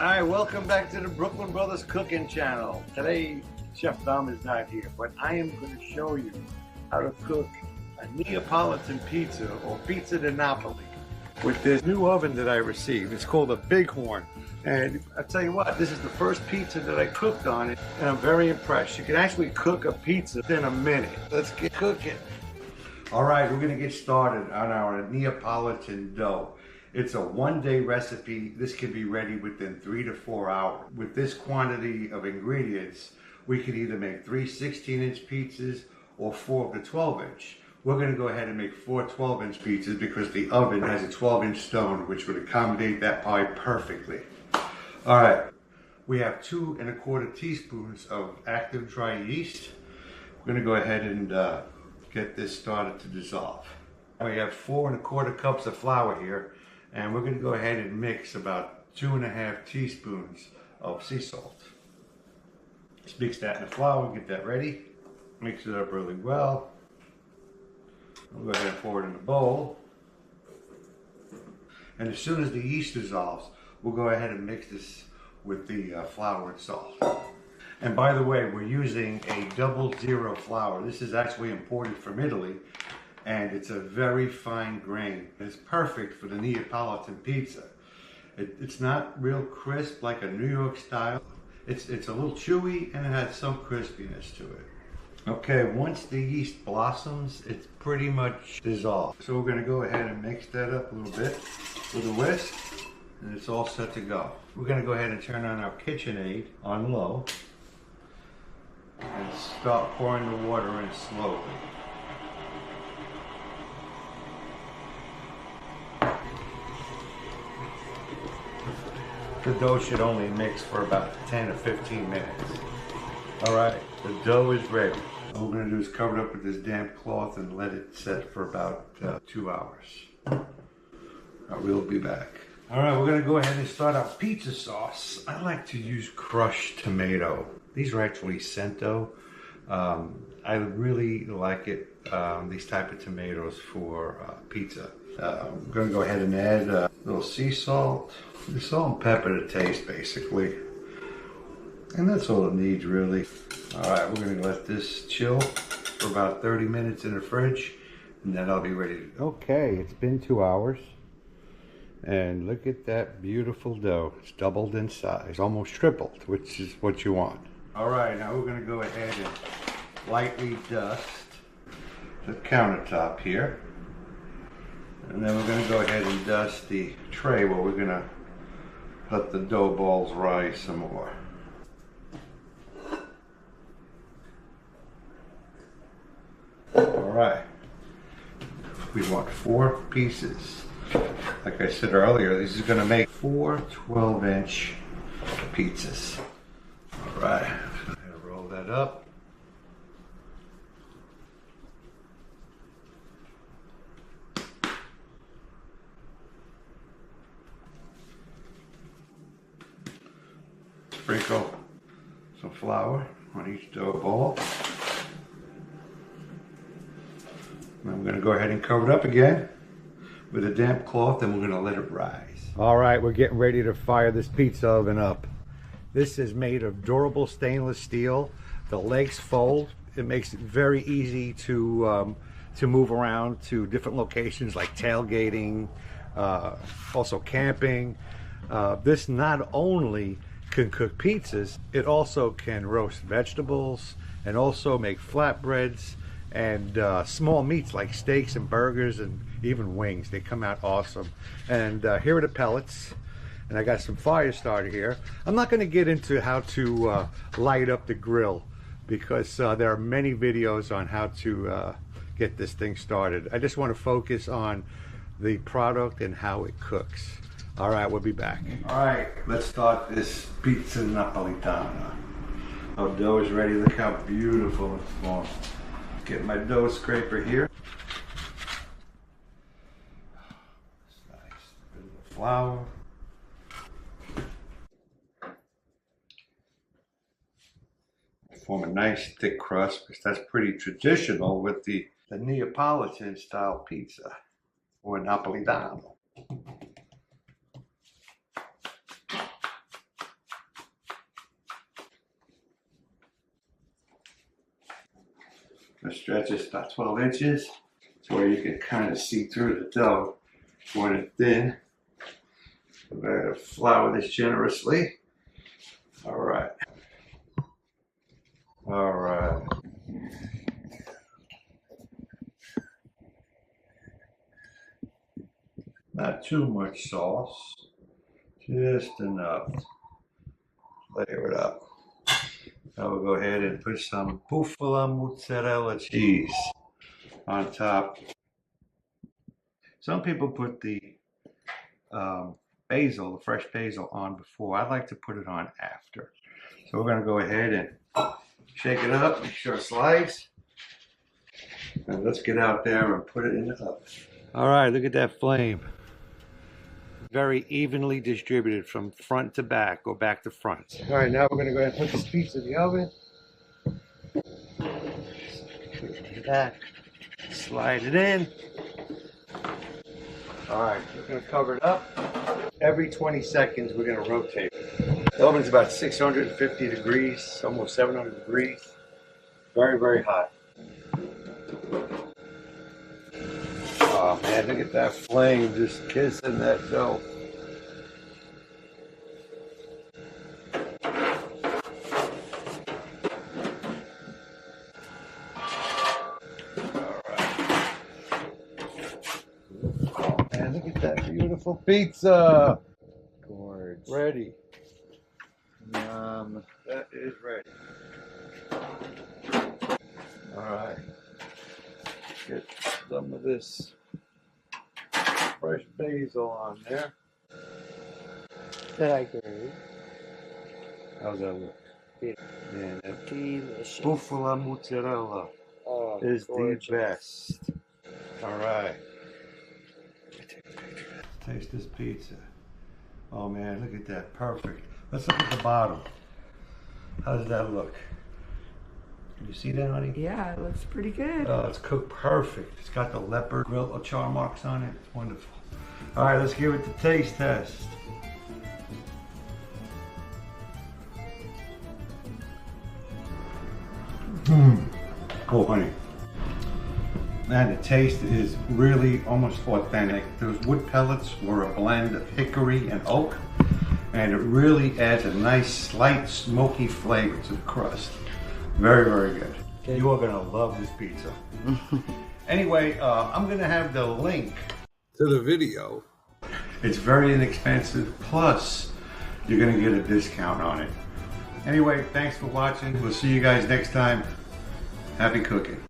Alright, welcome back to the Brooklyn Brothers Cooking Channel. Today, Chef Dom is not here, but I am going to show you how to cook a Neapolitan pizza or pizza di Napoli with this new oven that I received. It's called a Bighorn. And I'll tell you what, this is the first pizza that I cooked on it, and I'm very impressed. You can actually cook a pizza in a minute. Let's get cooking. Alright, we're going to get started on our Neapolitan dough. It's a one-day recipe. This can be ready within 3 to 4 hours. With this quantity of ingredients, we could either make 3 16-inch pizzas or 4 of the 12-inch. We're going to go ahead and make 4 12-inch pizzas because the oven has a 12-inch stone, which would accommodate that pie perfectly. All right, we have 2 1/4 teaspoons of active dry yeast. We're going to go ahead and get this started to dissolve. We have 4 1/4 cups of flour here. And we're going to go ahead and mix about 2 1/2 teaspoons of sea salt. Just mix that in the flour, get that ready. Mix it up really well. We'll go ahead and pour it in the bowl. And as soon as the yeast dissolves, we'll go ahead and mix this with the flour and salt. And by the way, we're using a 00 flour. This is actually imported from Italy. And it's a very fine grain. It's perfect for the Neapolitan pizza. It's not real crisp like a New York style. It's a little chewy and it has some crispiness to it. Okay, once the yeast blossoms, it's pretty much dissolved. So we're gonna go ahead and mix that up a little bit with a whisk, and it's all set to go. We're gonna go ahead and turn on our KitchenAid on low and start pouring the water in slowly. The dough should only mix for about 10 to 15 minutes. All right, the dough is ready. All we're gonna do is cover it up with this damp cloth and let it set for about 2 hours. We'll be back. All right, we're gonna go ahead and start our pizza sauce. I like to use crushed tomato. These are actually Cento. I really like it, these type of tomatoes for pizza. I'm gonna go ahead and add a little sea salt. The salt and pepper to taste, basically. And that's all it needs, really. All right, we're gonna let this chill for about 30 minutes in the fridge, and then I'll be ready to go. Okay, it's been 2 hours. And look at that beautiful dough. It's doubled in size, almost tripled, which is what you want. All right, now we're gonna go ahead and lightly dust the countertop here. And then we're gonna go ahead and dust the tray where we're gonna let the dough balls rise some more. All right, we want 4 pieces. Like I said earlier, this is gonna make 4 12-inch pizzas. All right, I'm gonna roll that up. Sprinkle some flour on each dough ball. And I'm going to go ahead and cover it up again with a damp cloth, and we're going to let it rise. All right, we're getting ready to fire this pizza oven up. This is made of durable stainless steel. The legs fold. It makes it very easy to move around to different locations like tailgating, also camping. This not only can cook pizzas, it also can roast vegetables and also make flatbreads and small meats like steaks and burgers and even wings. They come out awesome. And here are the pellets, and I got some fire starter here. I'm not going to get into how to light up the grill because there are many videos on how to get this thing started. I just want to focus on the product and how it cooks. All right, we'll be back. All right, let's start this pizza Napolitana. Our dough is ready. Look how beautiful it's formed. Get my dough scraper here. It's nice. A bit of flour. Form a nice thick crust because that's pretty traditional with the Neapolitan style pizza or Napolitano. The stretch is about 12 inches. So where you can kind of see through the dough when it's thin. We're going to flour this generously. All right. All right. Not too much sauce, just enough. Layer it up. Now we'll go ahead and put some buffalo mozzarella cheese on top. Some people put the basil, the fresh basil, on before. I like to put it on after. So we're going to go ahead and shake it up, make sure it slides. And let's get out there and put it in the oven. All right, look at that flame. Very evenly distributed from front to back or back to front. All right, now we're going to go ahead and put this pizza in the oven. Like that. Slide it in. All right, we're going to cover it up. Every 20 seconds, we're going to rotate it. The oven's about 650 degrees, almost 700 degrees. Very, very hot. Oh man, look at that flame just kissing that dough. Alright. Oh man, look at that beautiful pizza. Gorge. Ready. Yum. That is ready. Alright. Get some of this fresh basil on there. That I agree. How's that look? Man, that Delicious. buffalo mozzarella is gorgeous. the best. All right. Taste this pizza. Oh man, look at that. Perfect. Let's look at the bottom. How does that look? Can you see that, honey? Yeah, it looks pretty good. Oh, it's cooked perfect. It's got the leopard grill char marks on it. It's wonderful. All right, let's give it the taste test. Oh, honey. Man, the taste is really almost authentic. Those wood pellets were a blend of hickory and oak, and it really adds a nice, slight, smoky flavor to the crust. Very, very good. Okay. You are gonna love this pizza. Anyway, I'm gonna have the link to the video. It's very inexpensive, plus you're gonna get a discount on it. Anyway, thanks for watching. We'll see you guys next time. Happy cooking.